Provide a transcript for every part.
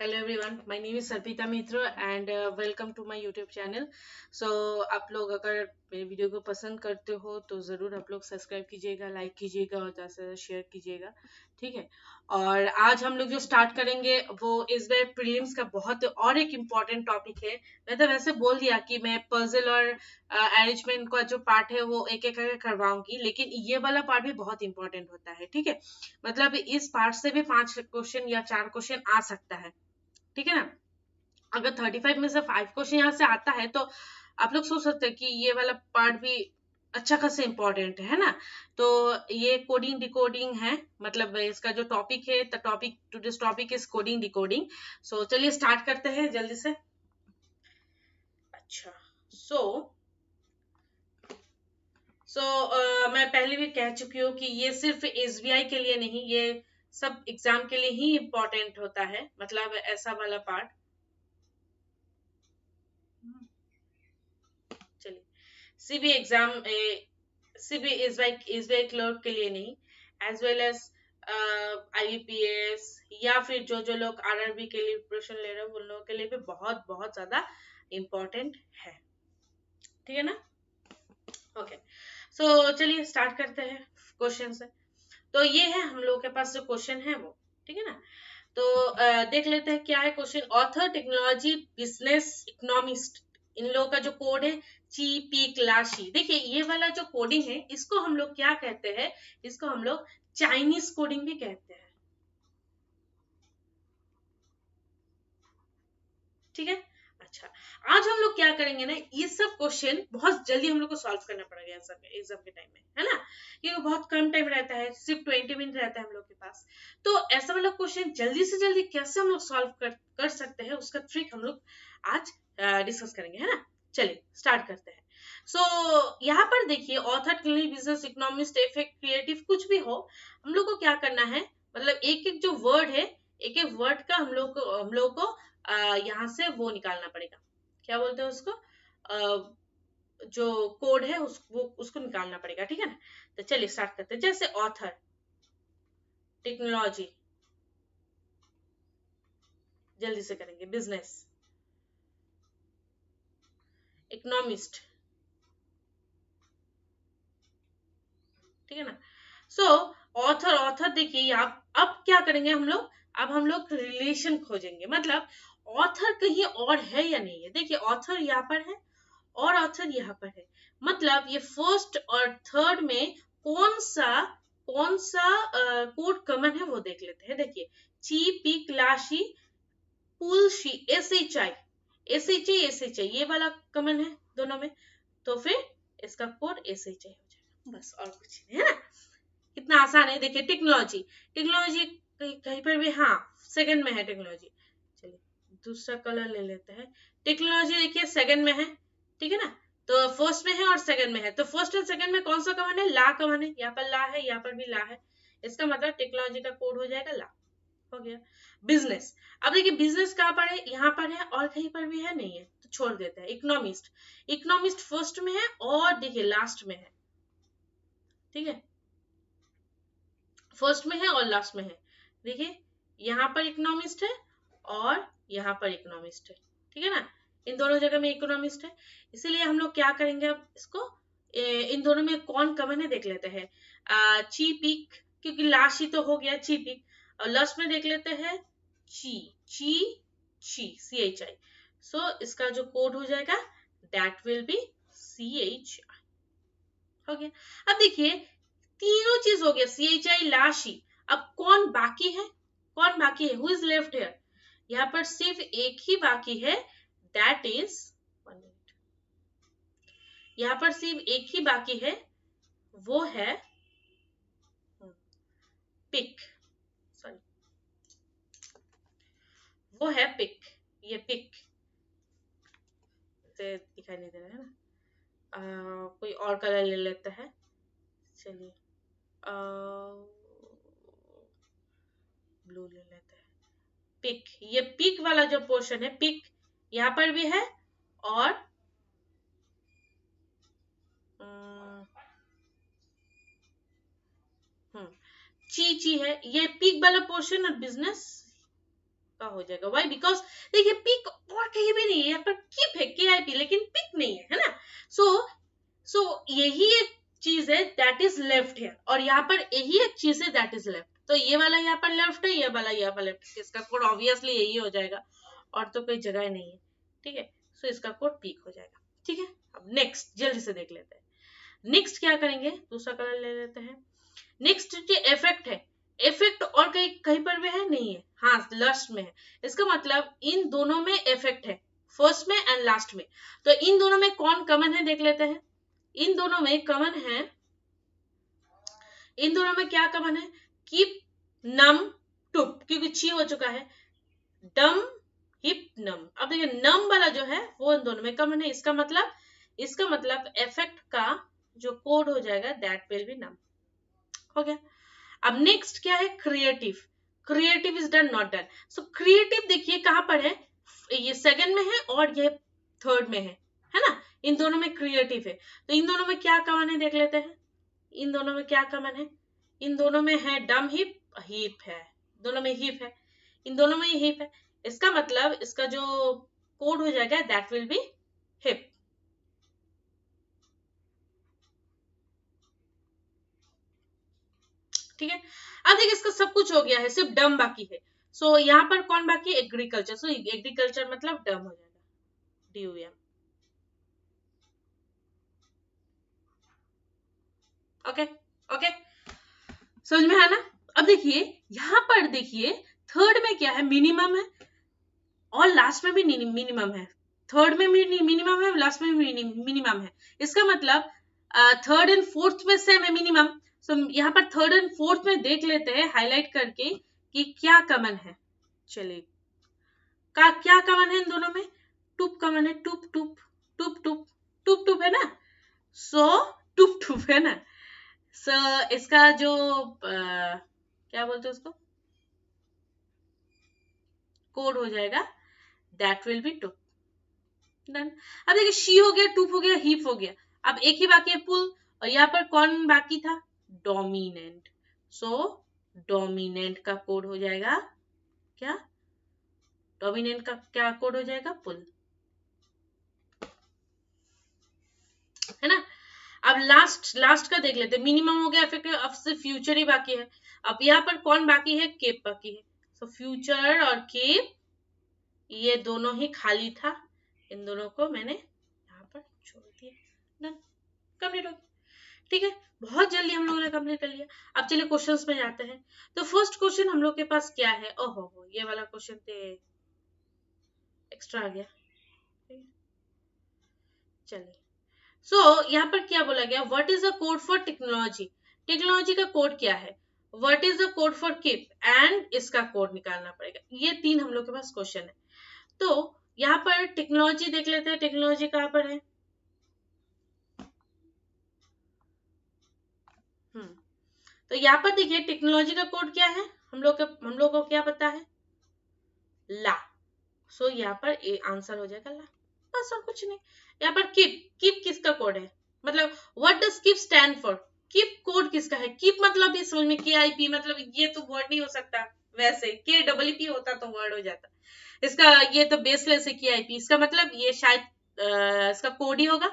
Hello everyone, my name is Sarpita Mitra and welcome to my YouTube channel. So आप लोग अगर मेरे वीडियो को पसंद करते हो तो ज़रूर आप लोग सब्सक्राइब कीजिएगा, लाइक कीजिएगा और ज़्यादा से ज़्यादा शेयर कीजिएगा। ठीक है। और आज हम लोग जो स्टार्ट करेंगे वो इस बार प्रीलिम्स का बहुत और एक इम्पॉर्टेंट टॉपिक है। मैं तो वैसे बोल दिया कि मैं पजल और अरेंजमेंट का जो पार्ट है वो एक एक करके करवाऊंगी, लेकिन ये वाला पार्ट भी बहुत इंपॉर्टेंट होता है। ठीक है। मतलब इस पार्ट से भी 5 क्वेश्चन या 4 क्वेश्चन आ सकता है। ठीक है ना। अगर 35 में से 5 क्वेश्चन यहाँ से आता है तो आप लोग सोच सकते हैं कि ये वाला पार्ट भी अच्छा खासा इंपॉर्टेंट है ना। तो ये कोडिंग डिकोडिंग है, मतलब इसका जो टॉपिक है, the topic to this topic is coding decoding. So चलिए स्टार्ट करते हैं जल्दी से। अच्छा। सो सो मैं पहले भी कह चुकी हूँ कि ये सिर्फ एसबीआई के लिए नहीं, ये सब एग्जाम के लिए ही इम्पोर्टेंट होता है, मतलब ऐसा वाला पार्ट। चलिए, CB exam, CB SBI clerk के लिए नहीं, एज वेल एज आईबीपीएस या फिर जो लोग आरआरबी के लिए प्रिपरेशन ले रहे हैं उन लोगों के लिए भी बहुत बहुत ज्यादा इम्पोर्टेंट है। ठीक है ना। ओके। सो चलिए स्टार्ट करते हैं क्वेश्चन से। तो ये है हम लोगों के पास जो क्वेश्चन है वो। ठीक है ना। तो देख लेते हैं क्या है question. Author, technology, business, economist, इन लोगों का जो कोड है ची पी क्लाशी। देखिए ये वाला जो कोडिंग है इसको हम लोग क्या कहते हैं, इसको हम लोग चाइनीज कोडिंग भी कहते हैं। ठीक है। अच्छा, आज हम लोग क्या करेंगे ना, ये सब क्वेश्चन बहुत जल्दी हम लोग को सॉल्व करना पड़ेगा एग्जाम के टाइम में, है ना। क्योंकि बहुत कम टाइम रहता है, सिर्फ 20 मिनट रहता है हम लोग के पास। तो ऐसा वाला क्वेश्चन जल्दी से जल्दी कैसे हम लोग सॉल्व कर सकते हैं, उसका ट्रिक हम लोग आज डिस्कस करेंगे, है ना। चलिए स्टार्ट करते हैं। सो यहाँ पर देखिए, author, clinic, business, economist, effect, creative, कुछ भी हो, हम लोग को क्या करना है, मतलब एक एक जो वर्ड है, एक एक वर्ड का हम लोग को यहाँ से वो निकालना पड़ेगा। क्या बोलते हैं उसको, जो कोड है उसको निकालना पड़ेगा। ठीक है ना। तो चलिए स्टार्ट करते हैं। जैसे ऑथर, टेक्नोलॉजी, जल्दी से करेंगे, बिजनेस, इकोनॉमिस्ट। ठीक है ना। सो ऑथर, ऑथर देखिए, अब क्या करेंगे हम लोग, अब हम लोग रिलेशन खोजेंगे, मतलब ऑथर कहीं और है या नहीं है। देखिए ऑथर यहाँ पर है और ऑथर यहाँ पर है, मतलब ये फर्स्ट और थर्ड में कौन सा कौन सा कोड कॉमन है वो देख लेते हैं। देखिए, ची पी क्लाशी पुलशी एस एच आई ये वाला कॉमन है दोनों में, तो फिर इसका कोड एस एच आई हो जाएगा, बस और कुछ नहीं, है ना। कितना आसान है। देखिए टेक्नोलॉजी, टेक्नोलॉजी कहीं पर भी, हाँ सेकंड में है टेक्नोलॉजी। चलिए दूसरा कलर ले लेते हैं। टेक्नोलॉजी देखिए सेकंड में है। ठीक है ना। तो फर्स्ट में है और सेकंड में है, तो फर्स्ट और सेकंड में कौन सा कमन है, ला कमन है। यहाँ पर ला है, यहाँ पर भी ला है, इसका मतलब टेक्नोलॉजी का कोड हो जाएगा ला। हो गया। बिजनेस, अब देखिए बिजनेस कहाँ पर है, यहाँ पर है और कहीं पर भी है नहीं है, तो छोड़ देते हैं। इकोनॉमिस्ट, इकोनॉमिस्ट फर्स्ट में है और देखिए लास्ट में है। ठीक है, फर्स्ट में है और लास्ट में है। देखिए यहाँ पर इकोनॉमिस्ट है और यहाँ पर इकोनॉमिस्ट है। ठीक है ना। इन दोनों जगह में इकोनॉमिस्ट है, इसीलिए हम लोग क्या करेंगे, अब इसको इन दोनों में कौन कमन है देख लेते हैं। ची पिक, क्योंकि लास्ट ही तो हो गया ची पिक, और लास्ट में देख लेते हैं ची ची ची सो इसका जो कोड हो जाएगा दैट विल बी CHI। हो गया। अब देखिए तीनों चीज हो गया, CHI लाशी। अब कौन बाकी है, कौन बाकी है, हु इज लेफ्ट हेयर। यहाँ पर सिर्फ एक ही बाकी है, दैट इज, यहाँ पर सिर्फ एक ही बाकी है, वो है पिक, सॉरी, वो है पिक। ये पिक से दिखाई नहीं दे रहा है ना। कोई और कलर ले लेते हैं। चलिए ब्लू ले लेते हैं। पिक, ये पिक वाला जो पोर्शन है, पिक यहाँ पर भी है और ची ची है। ये पिक वाला पोर्शन और बिजनेस का हो जाएगा। वाई? बिकॉज देखिए पिक और कहीं भी नहीं है, यहाँ पर कीप है KIP, लेकिन पिक नहीं है, है ना। सो यही एक चीज है दैट इज लेफ्ट है, और यहाँ पर यही एक चीज है दैट इज लेफ्ट। तो ये वाला यहाँ पर लेफ्ट है, ये वाला यहाँ पर लेफ्ट, इसका कोड ऑब्वियसली यही हो जाएगा, और तो कोई जगह नहीं है, ठीक है। सो इसका कोड पिक हो जाएगा, ठीक है। अब नेक्स्ट जल्दी से देख लेते हैं। नेक्स्ट क्या करेंगे, दूसरा कलर ले लेते हैं। नेक्स्ट जो इफेक्ट है, इफेक्ट और कहीं कहीं पर भी है नहीं है, हाँ लास्ट में है। इसका मतलब इन दोनों में इफेक्ट है, फर्स्ट में एंड लास्ट में। तो इन दोनों में कौन कॉमन है देख लेते हैं। इन दोनों में कॉमन है, इन दोनों में क्या कॉमन है, कीप नम टुप, क्योंकि ची हो चुका है, डम हिप नम। अब देखिए नम वाला जो है वो इन दोनों में कॉमन है, इसका मतलब इफेक्ट का जो कोड हो जाएगा दैट विल बी नम, हो गया। अब नेक्स्ट क्या है, creative. Creative is done not done. So creative देखिए कहां पर है, ये सेकंड में है और ये थर्ड में है ना। इन दोनों में क्रिएटिव है, तो इन दोनों में क्या कॉमन है देख लेते हैं। इन दोनों में क्या कॉमन है, इन दोनों में है डम हिप, हिप है, दोनों में हिप है, इन दोनों में हिप है। इसका मतलब इसका जो कोड हो जाएगा दैट विल बी हिप, ठीक है। अब देखिए इसका सब कुछ हो गया है, सिर्फ डम बाकी है। सो यहाँ पर कौन बाकी है, एग्रीकल्चर। सो एग्रीकल्चर मतलब डम हो जाएगा, DUM। ओके ओके, समझ में आना। अब देखिए यहाँ पर देखिए थर्ड में क्या है, मिनिमम है, और लास्ट में भी मिनिमम है। थर्ड में भी मिनिमम है, लास्ट में भी मिनिमम है। इसका मतलब थर्ड एंड फोर्थ में सेम है मिनिमम। सो यहाँ पर थर्ड एंड फोर्थ में देख लेते हैं हाईलाइट करके कि क्या कॉमन है। चलिए क्या कॉमन है इन दोनों में, टूप कॉमन है, टूप टूप टूप टूप टूप टूप है ना। सो टूप टूप है ना। सो इसका जो क्या बोलते हैं उसको, कोड हो जाएगा दैट विल बी टूप, डन। अब देखिए शी हो गया, टूप हो गया, हीप हो गया। अब एक ही बाकी है पुल, और यहाँ पर कौन बाकी था, डोमिनेंट। सो डोमिनेंट का कोड हो जाएगा क्या, डोमिनेंट का क्या कोड हो जाएगा, पुल, है ना। अब लास्ट का देख लेते हैं, मिनिमम हो गया, फिर अब सिर्फ फ्यूचर ही बाकी है। अब यहाँ पर कौन बाकी है, केप बाकी है। सो फ्यूचर और केप ये दोनों ही खाली था, इन दोनों को मैंने यहाँ पर छोड़ दिया, डन, कंप्लीट हो गया, ठीक है। बहुत जल्दी हम लोगों ने कंप्लीट कर लिया। अब चलिए क्वेश्चंस में जाते हैं। तो फर्स्ट क्वेश्चन हम लोग के पास क्या है, ओहो ये वाला क्वेश्चन थे एक्स्ट्रा आ गया, चलिए। सो यहाँ पर क्या बोला गया, what is the code for technology. Technology का कोड क्या है, what is the code for keep, and इसका कोड निकालना पड़ेगा। ये तीन हम लोग के पास क्वेश्चन है। तो यहाँ पर टेक्नोलॉजी देख लेते हैं, टेक्नोलॉजी कहाँ पर है। तो यहाँ पर देखिए टेक्नोलॉजी का कोड क्या है, हम लोग को क्या पता है, ला। सो यहाँ पर ए आंसर हो जाएगा ला, बस और कुछ नहीं। यहाँ पर कीप किसका कोड है, मतलब what does keep stand for, keep code किसका है। कीप मतलब ये समझ में, KIP मतलब ये तो वर्ड नहीं हो सकता, वैसे KEEP होता तो वर्ड हो जाता। इसका ये तो बेसलेस है KIP, इसका मतलब ये शायद इसका कोड ही होगा।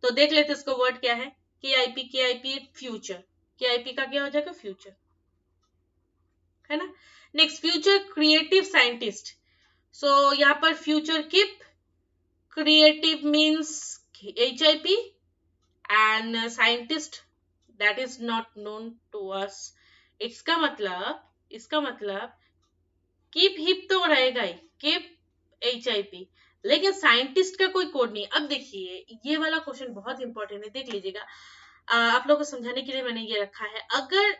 तो देख लेते इसको वर्ड क्या है, KIP फ्यूचर, KIP का क्या हो जाएगा, फ्यूचर, है ना। Next future creative scientist. So यहाँ पर future keep, creative means HIP, and scientist that is not known to us। इसका मतलब कीप हिप तो रहेगा ही, कीप HIP, लेकिन साइंटिस्ट का कोई कोड नहीं। अब देखिए ये वाला क्वेश्चन बहुत इंपॉर्टेंट है, देख लीजिएगा। आप लोगों को समझाने के लिए मैंने ये रखा है, अगर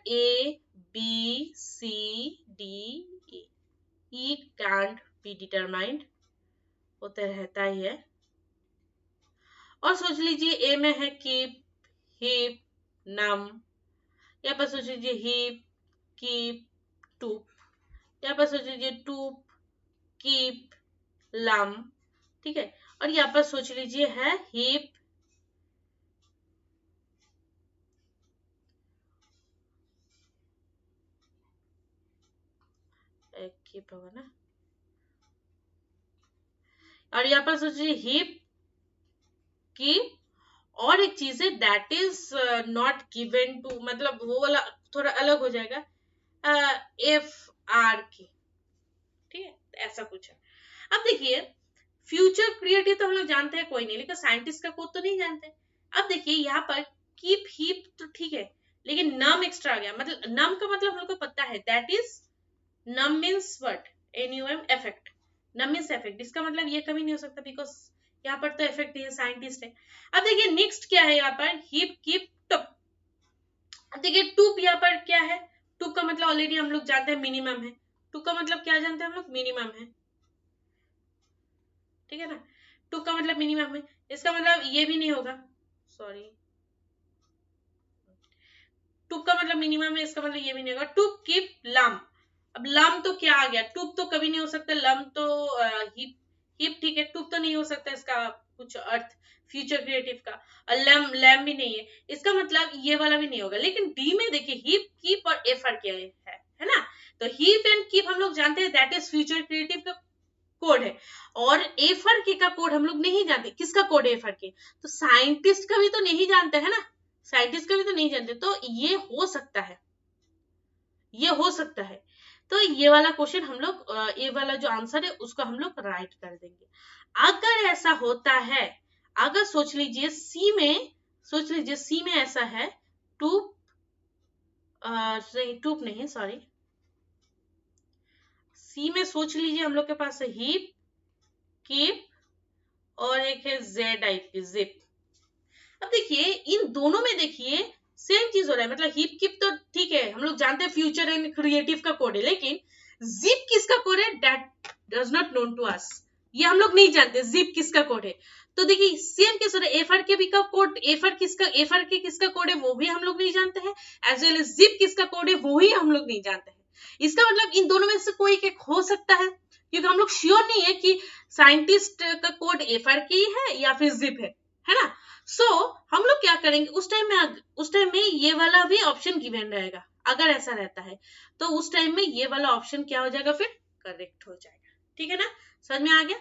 ABCDE can't be determined, वो तो रहता ही है। और सोच लीजिए ए में है कीप, हिप, नम, यहाँ पर सोच लीजिए हिप, कीप, टूप, यहाँ पर सोच लीजिए टूप, कीप, लम, ठीक है। और यहाँ पर सोच लीजिए है हिप, कीप होगा ना, और यहाँ पर सोचिए हिप कीप, और एक चीज है that is not given to, मतलब वो वाला थोड़ा अलग हो जाएगा, एफ आर के, ठीक है, ऐसा कुछ है। अब देखिए फ्यूचर क्रिएटिव तो हम लोग जानते हैं कोई नहीं, लेकिन साइंटिस्ट का कोड तो नहीं जानते। अब देखिए यहाँ पर कीप हीप तो ठीक है, लेकिन नम एक्स्ट्रा आ गया, मतलब नम का मतलब हम लोग को पता है that is, num means what, N U M effect, num means effect, इसका मतलब ये कभी नहीं हो सकता बिकॉज यहाँ पर तो इफेक्ट है, साइंटिस्ट है। अब देखिए नेक्स्ट क्या है यहाँ पर, हिप कीप टप। अब देखिए टूप यहाँ पर क्या है, टूप का मतलब ऑलरेडी हम लोग जानते हैं मिनिमम है, टूप का मतलब क्या जानते हैं हम लोग, मिनिमम है, ठीक है ना, टू का मतलब मिनिमम है, इसका मतलब ये भी नहीं होगा, सॉरी, टू का मतलब मिनिमम है, इसका मतलब ये भी नहीं होगा, टू कीप लम। अब लम तो क्या आ गया, टूप तो कभी नहीं हो सकता, लम तो हिप, हिप ठीक है, टूप तो नहीं हो सकता, इसका कुछ अर्थ फ्यूचर क्रिएटिव का, और लैम लैम भी नहीं है, इसका मतलब ये वाला भी नहीं होगा। लेकिन डी में देखिए हिप कीप और एफर क्या है ना, तो हिप एंड कीप हम लोग जानते हैं दैट इज फ्यूचर क्रिएटिव का कोड है, और एफर के का कोड हम लोग नहीं जानते, किसका कोड है एफर के, तो साइंटिस्ट का भी तो नहीं जानते है ना, साइंटिस्ट का भी तो नहीं जानते, तो ये हो सकता है, ये हो सकता है। तो ये वाला क्वेश्चन हम लोग ये वाला जो आंसर है उसको हम लोग राइट कर देंगे। अगर ऐसा होता है, अगर सोच लीजिए सी में, सोच लीजिए सी में ऐसा है, टूप नहीं, टूप नहीं सॉरी, सी में सोच लीजिए हम लोग के पास है हीप, कीप, और एक है जेड आई पी, जिप। अब देखिए इन दोनों में देखिए सेम चीज हो रहा है, मतलब हिप किप तो ठीक है, हम लोग जानते हैं फ्यूचर एंड क्रिएटिव का कोड है, लेकिन जिप किसका कोड है, that does not known to us, ये हम लोग नहीं जानते जिप किसका कोड है। तो देखिए सेम केस हो रहा है, एफआर के भी का कोड, एफआर किसका, एफआर के किसका कोड है वो भी हम लोग नहीं जानते हैं, एज वेल एज जिप किसका कोड है वो ही हम लोग नहीं जानते हैं। इसका मतलब इन दोनों में से कोई एक हो सकता है, क्योंकि हम लोग श्योर नहीं है कि साइंटिस्ट का कोड एफआर के ही है या फिर जिप है ना। सो हम लोग क्या करेंगे उस टाइम में, उस टाइम में ये वाला भी ऑप्शन गिवन रहेगा, अगर ऐसा रहता है तो उस टाइम में ये वाला ऑप्शन क्या हो जाएगा, फिर करेक्ट हो जाएगा, ठीक है ना, समझ में आ गया,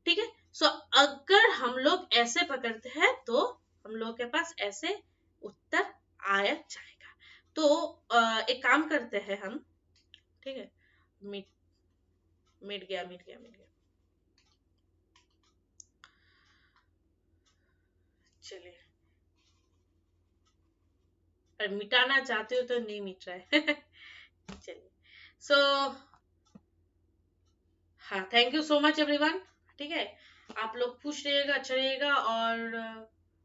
ठीक है। सो अगर हम लोग ऐसे पकड़ते हैं तो हम लोग के पास ऐसे उत्तर आया जाएगा। तो एक काम करते हैं हम, ठीक है, मिट मिट गया, मिट गया, मिट गया, चलिए, और मिटाना चाहते हो तो नहीं मिट रहा है चलिए, सो हाँ, thank you so much everyone, ठीक है, आप लोग खुश रहिएगा, अच्छा रहिएगा, और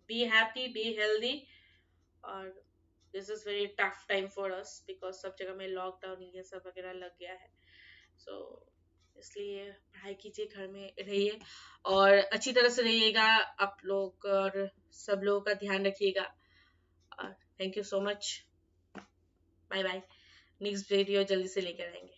बी हैप्पी, बी हेल्दी, और this is very tough time for us because सब जगह में लॉकडाउन ये सब वगैरह लग गया है, सो इसलिए पढ़ाई कीजिए, घर में रहिए, और अच्छी तरह से रहिएगा आप लोग, और सब लोगों का ध्यान रखिएगा, और thank you so much, bye bye, next video जल्दी से लेकर आएंगे।